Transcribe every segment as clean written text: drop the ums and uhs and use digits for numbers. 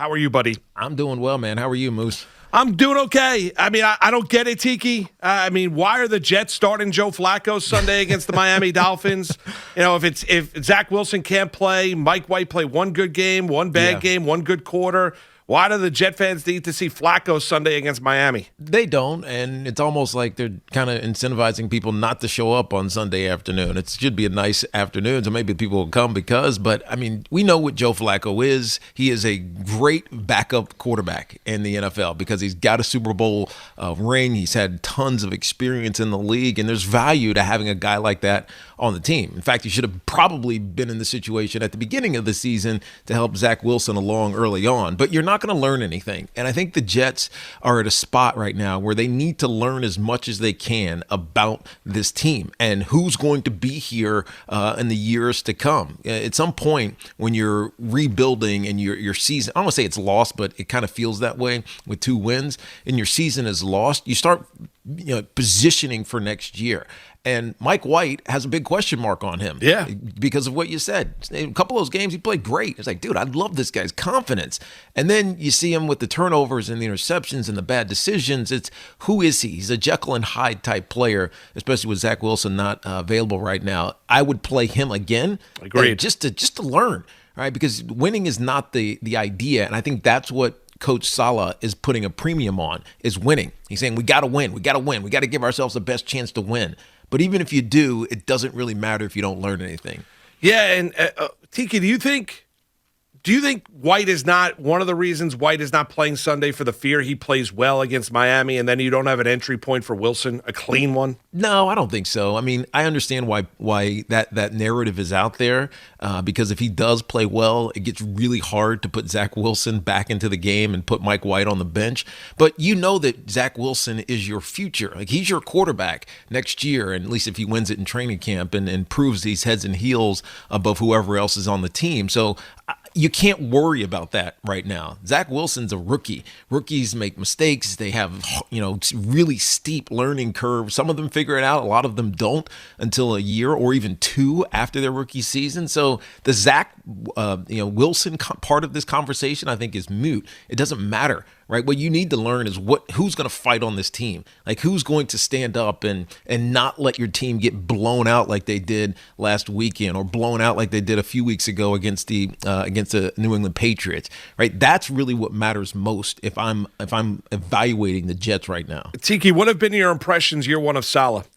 How are you, buddy? I'm doing well, man. How are you, Moose? I'm doing okay. I mean, I don't get it, Tiki. I mean, why are the Jets starting Joe Flacco Sunday against the Miami Dolphins? You know, if Zach Wilson can't play, Mike White play one good game, one bad game, one good quarter. Why do the Jet fans need to see Flacco Sunday against Miami? They don't, and it's almost like they're kind of incentivizing people not to show up on Sunday afternoon. It should be a nice afternoon, so maybe people will come but, I mean, we know what Joe Flacco is. He is a great backup quarterback in the NFL because he's got a Super Bowl ring. He's had tons of experience in the league, and there's value to having a guy like that on the team. In fact, he should have probably been in the situation at the beginning of the season to help Zach Wilson along early on, but you're not going to learn anything. And I think the Jets are at a spot right now where they need to learn as much as they can about this team and who's going to be here in the years to come. At some point when you're rebuilding and your season, I don't want to say it's lost, but it kind of feels that way with 2 wins and your season is lost, you start positioning for next year. And Mike White has a big question mark on him. Yeah. Because of what you said. A couple of those games, he played great. It's like, dude, I love this guy's confidence. And then you see him with the turnovers and the interceptions and the bad decisions. It's, who is he? He's a Jekyll and Hyde type player, especially with Zach Wilson not available right now. I would play him again. Agreed. Just to learn, right? Because winning is not the idea. And I think that's what Coach Saleh is putting a premium on, is winning. He's saying, we got to win. We got to win. We got to give ourselves the best chance to win. But even if you do, it doesn't really matter if you don't learn anything. Yeah, and Tiki, do you think White is not one of the reasons White is not playing Sunday for the fear he plays well against Miami, and then you don't have an entry point for Wilson, a clean one? No, I don't think so. I mean, I understand why that narrative is out there because if he does play well, it gets really hard to put Zach Wilson back into the game and put Mike White on the bench. But you know that Zach Wilson is your future. Like, he's your quarterback next year, and at least if he wins it in training camp and proves he's heads and heels above whoever else is on the team. So you can't worry about that right now. Zach Wilson's a rookie. Rookies make mistakes. They have, really steep learning curves. Some of them figure it out. A lot of them don't until a year or even 2 after their rookie season. So the Zach, Wilson part of this conversation, I think, is moot. It doesn't matter, right? What you need to learn is who's going to fight on this team. Like, who's going to stand up and not let your team get blown out like they did last weekend or blown out like they did a few weeks ago against the New England Patriots, right? That's really what matters most if I'm evaluating the Jets right now. Tiki, what have been your impressions year 1 of Saleh?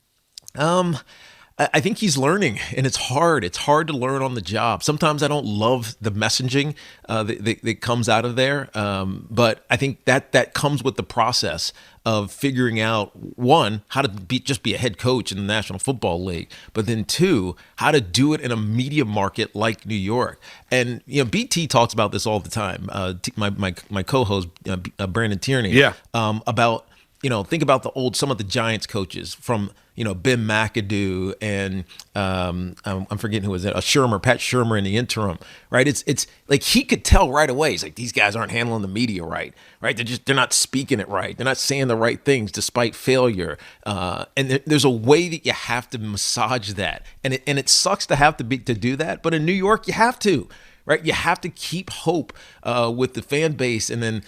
I think he's learning, and it's hard. It's hard to learn on the job. Sometimes I don't love the messaging that comes out of there, but I think that comes with the process of figuring out, 1, how to just be a head coach in the National Football League, but then 2, how to do it in a media market like New York. And BT talks about this all the time. My co-host Brandon Tierney, about think about some of the Giants coaches from Ben McAdoo and I'm forgetting who was it, Pat Shurmur in the interim, right? It's like he could tell right away. He's like, these guys aren't handling the media right? They're not speaking it right. They're not saying the right things despite failure. And there's a way that you have to massage that, and it sucks to have to do that. But in New York, you have to. Right, you have to keep hope with the fan base, and then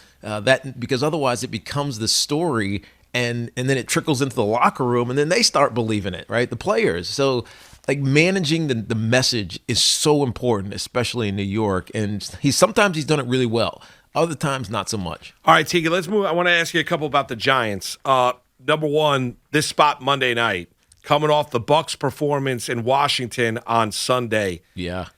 because otherwise it becomes the story, and then it trickles into the locker room, and then they start believing it, right? The players. So, like, managing the message is so important, especially in New York. And sometimes he's done it really well, other times not so much. All right, Tiki, let's move. I want to ask you a couple about the Giants. Number 1, this spot Monday night, coming off the Bucs performance in Washington on Sunday. Yeah.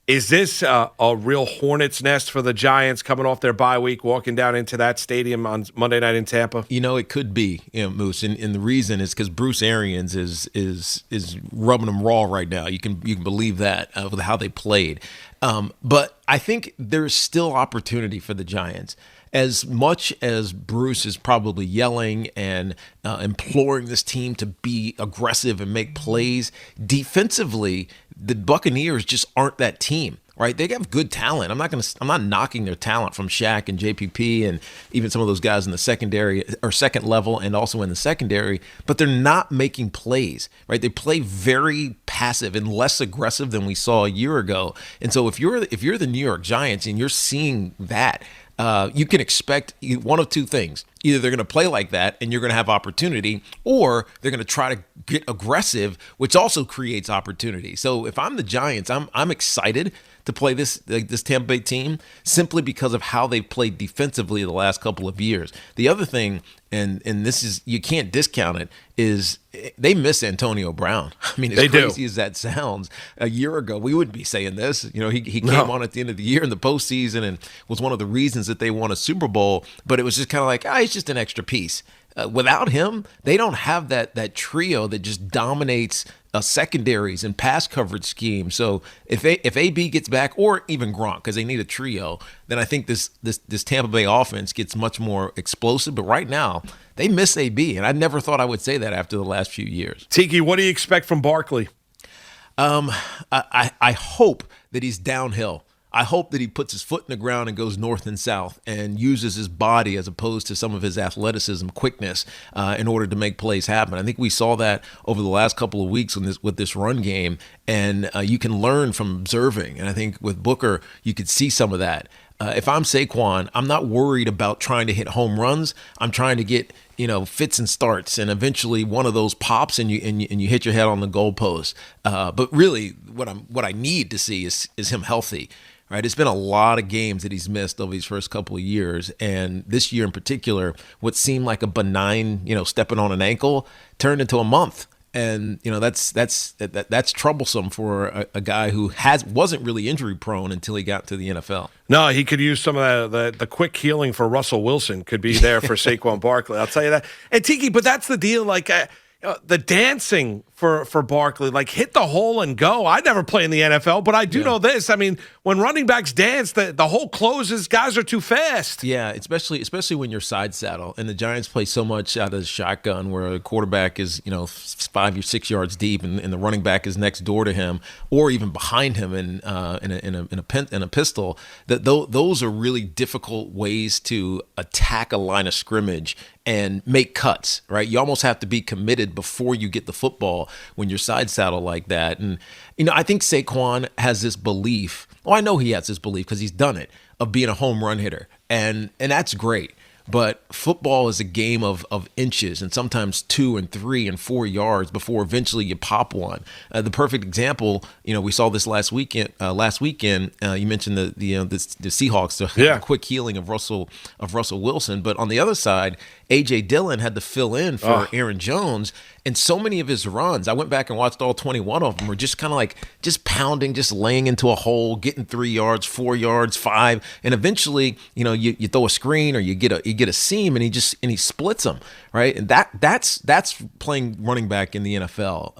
Is this a real hornet's nest for the Giants coming off their bye week, walking down into that stadium on Monday night in Tampa? It could be, Moose, and the reason is because Bruce Arians is rubbing them raw right now. You can believe that with how they played, but I think there's still opportunity for the Giants. As much as Bruce is probably yelling and imploring this team to be aggressive and make plays, defensively, the Buccaneers just aren't that team, right? They have good talent. I'm not knocking their talent from Shaq and JPP and even some of those guys in the secondary or second level and also in the secondary, but they're not making plays, right? They play very passive and less aggressive than we saw a year ago. And so if you're the New York Giants and you're seeing that, you can expect one of two things. Either they're going to play like that and you're going to have opportunity, or they're going to try to get aggressive, which also creates opportunity. So if I'm the Giants, I'm excited to play this Tampa Bay team simply because of how they've played defensively the last couple of years. The other thing, and this is, you can't discount it, is they miss Antonio Brown. I mean, as crazy as that sounds, a year ago we wouldn't be saying this. He came on at the end of the year in the postseason and was one of the reasons that they won a Super Bowl. But it was just kind of like, he's just an extra piece. Without him, they don't have that trio that just dominates secondaries and pass coverage scheme. So if AB gets back, or even Gronk, because they need a trio, then I think this Tampa Bay offense gets much more explosive. But right now, they miss AB, and I never thought I would say that after the last few years. Tiki, what do you expect from Barkley? I hope that he's downhill. I hope that he puts his foot in the ground and goes north and south and uses his body as opposed to some of his athleticism, quickness, in order to make plays happen. I think we saw that over the last couple of weeks with this run game, and you can learn from observing. And I think with Booker, you could see some of that. If I'm Saquon, I'm not worried about trying to hit home runs. I'm trying to get fits and starts, and eventually one of those pops and you hit your head on the goalpost. But really, what I need to see is him healthy. Right, it's been a lot of games that he's missed over these first couple of years, and this year in particular, what seemed like a benign, stepping on an ankle turned into a month, and that's troublesome for a guy who wasn't really injury prone until he got to the NFL. No, he could use some of the quick healing for Russell Wilson could be there for Saquon Barkley. I'll tell you that. And Tiki, but that's the deal. Like the dancing for Barkley, like hit the hole and go. I never play in the NFL, but I do know this. I mean, when running backs dance, the hole closes. Guys are too fast. Yeah, especially when you're side saddle, and the Giants play so much out of the shotgun, where the quarterback is 5 or 6 yards deep, and the running back is next door to him, or even behind him in a pistol. That those are really difficult ways to attack a line of scrimmage and make cuts. Right, you almost have to be committed before you get the football when you're side saddle like that. And I think Saquon has this belief. Well, I know he has this belief because he's done it, of being a home run hitter, and that's great. But football is a game of inches, and sometimes 2 and 3 and 4 yards before eventually you pop one. The perfect example, we saw this last weekend. You mentioned the Seahawks, the quick healing of Russell Wilson, but on the other side, A.J. Dillon had to fill in for Aaron Jones, and so many of his runs, I went back and watched all 21 of them, were just kind of like just pounding, just laying into a hole, getting 3 yards, 4 yards, 5, and eventually, you throw a screen or you get a seam, and he splits them, right? And that's playing running back in the NFL.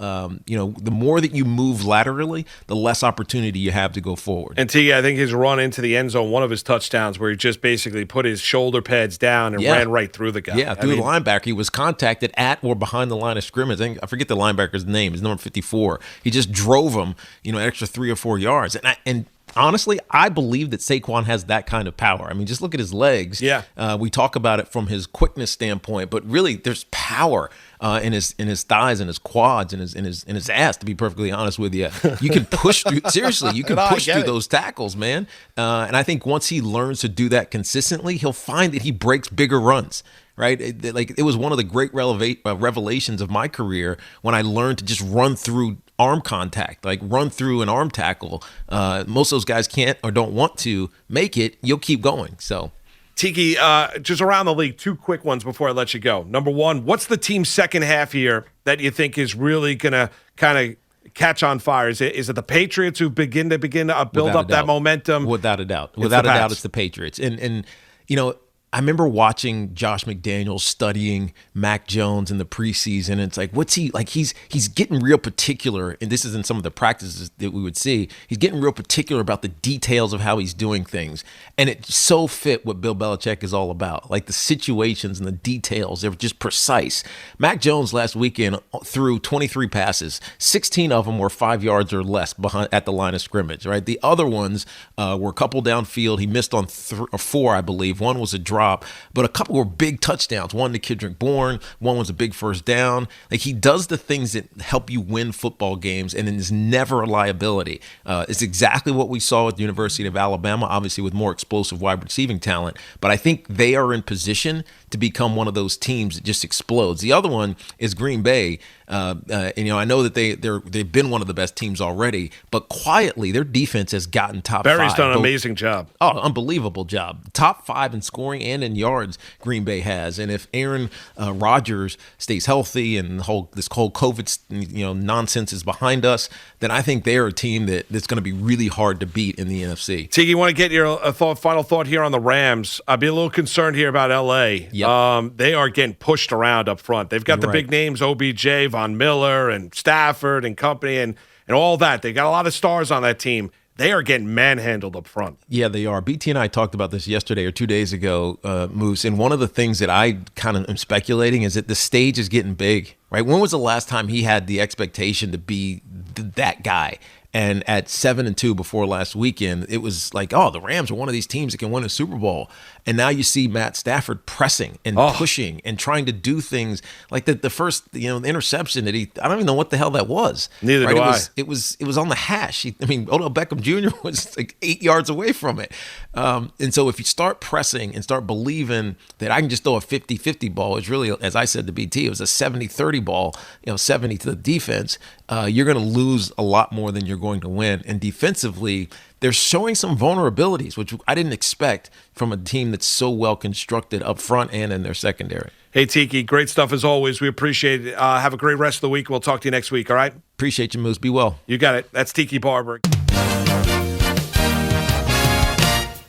The more that you move laterally, the less opportunity you have to go forward. And T, I think his run into the end zone, one of his touchdowns, where he just basically put his shoulder pads down and ran right through the guy. Yeah, through the linebacker. He was contacted at or behind the line of scrimmage. I forget the linebacker's name. His number 54. He just drove him, an extra 3 or 4 yards. And honestly, I believe that Saquon has that kind of power. I mean, just look at his legs. Yeah. We talk about it from his quickness standpoint, but really, there's power in his thighs and his quads and his ass. To be perfectly honest with you, you can push through. Seriously, you can push through those tackles, man. And I think once he learns to do that consistently, he'll find that he breaks bigger runs. Right, it was one of the great revelations of my career when I learned to just run through arm contact, like run through an arm tackle. Most of those guys can't or don't want to make it. You'll keep going. So, Tiki, just around the league, 2 quick ones before I let you go. Number one, what's the team's second half here that you think is really going to kind of catch on fire? Is it the Patriots who begin to build up that momentum? Without a doubt, it's the Patriots, and I remember watching Josh McDaniels studying Mac Jones in the preseason, and it's like, what's he like? He's getting real particular, and this is in some of the practices that we would see. He's getting real particular about the details of how he's doing things, and it so fit what Bill Belichick is all about, like the situations and the details. They're just precise. Mac Jones last weekend threw 23 passes, 16 of them were 5 yards or less behind at the line of scrimmage. Right, the other ones were a couple downfield. He missed on 4, I believe. One was a drop drop, but a couple were big touchdowns. One to Kendrick Bourne, one was a big first down. Like, he does the things that help you win football games, and it is never a liability. It's exactly what we saw at the University of Alabama, obviously with more explosive wide receiving talent, but I think they are in position to become one of those teams that just explodes. The other one is Green Bay. And, I know that they've been one of the best teams already, but quietly their defense has gotten top Barry's 5. done an amazing job. Oh, unbelievable job. Top 5 in scoring and in yards Green Bay has. And if Aaron Rodgers stays healthy and this whole COVID nonsense is behind us, then I think they're a team that's going to be really hard to beat in the NFC. Tiki, you want to get your final thought here on the Rams? I'd be a little concerned here about L.A. Yep. They are getting pushed around up front. They've got You're the big names, OBJ, Von Miller, and Stafford and company, and all that. They got a lot of stars on that team. They are getting manhandled up front. Yeah, they are. BT and I talked about this yesterday or 2 days ago, Moose, and one of the things that I kind of am speculating is that the stage is getting big, right? When was the last time he had the expectation to be that guy? And at 7-2 before last weekend, it was like, oh, the Rams are one of these teams that can win a Super Bowl. And now you see Matt Stafford pressing and pushing and trying to do things like the first, the interception that I don't even know what the hell that was. Neither do I. It was on the hash. Odell Beckham Jr. was like 8 yards away from it. And so if you start pressing and start believing that I can just throw a 50-50 ball, it's really, as I said to BT, it was a 70-30 ball, 70 to the defense, you're going to lose a lot more than you're going to win. And defensively, they're showing some vulnerabilities, which I didn't expect from a team that's so well constructed up front and in their secondary. Hey, Tiki, great stuff as always. We appreciate it. Have a great rest of the week. We'll talk to you next week, all right? Appreciate you, Moose. Be well. You got it. That's Tiki Barber.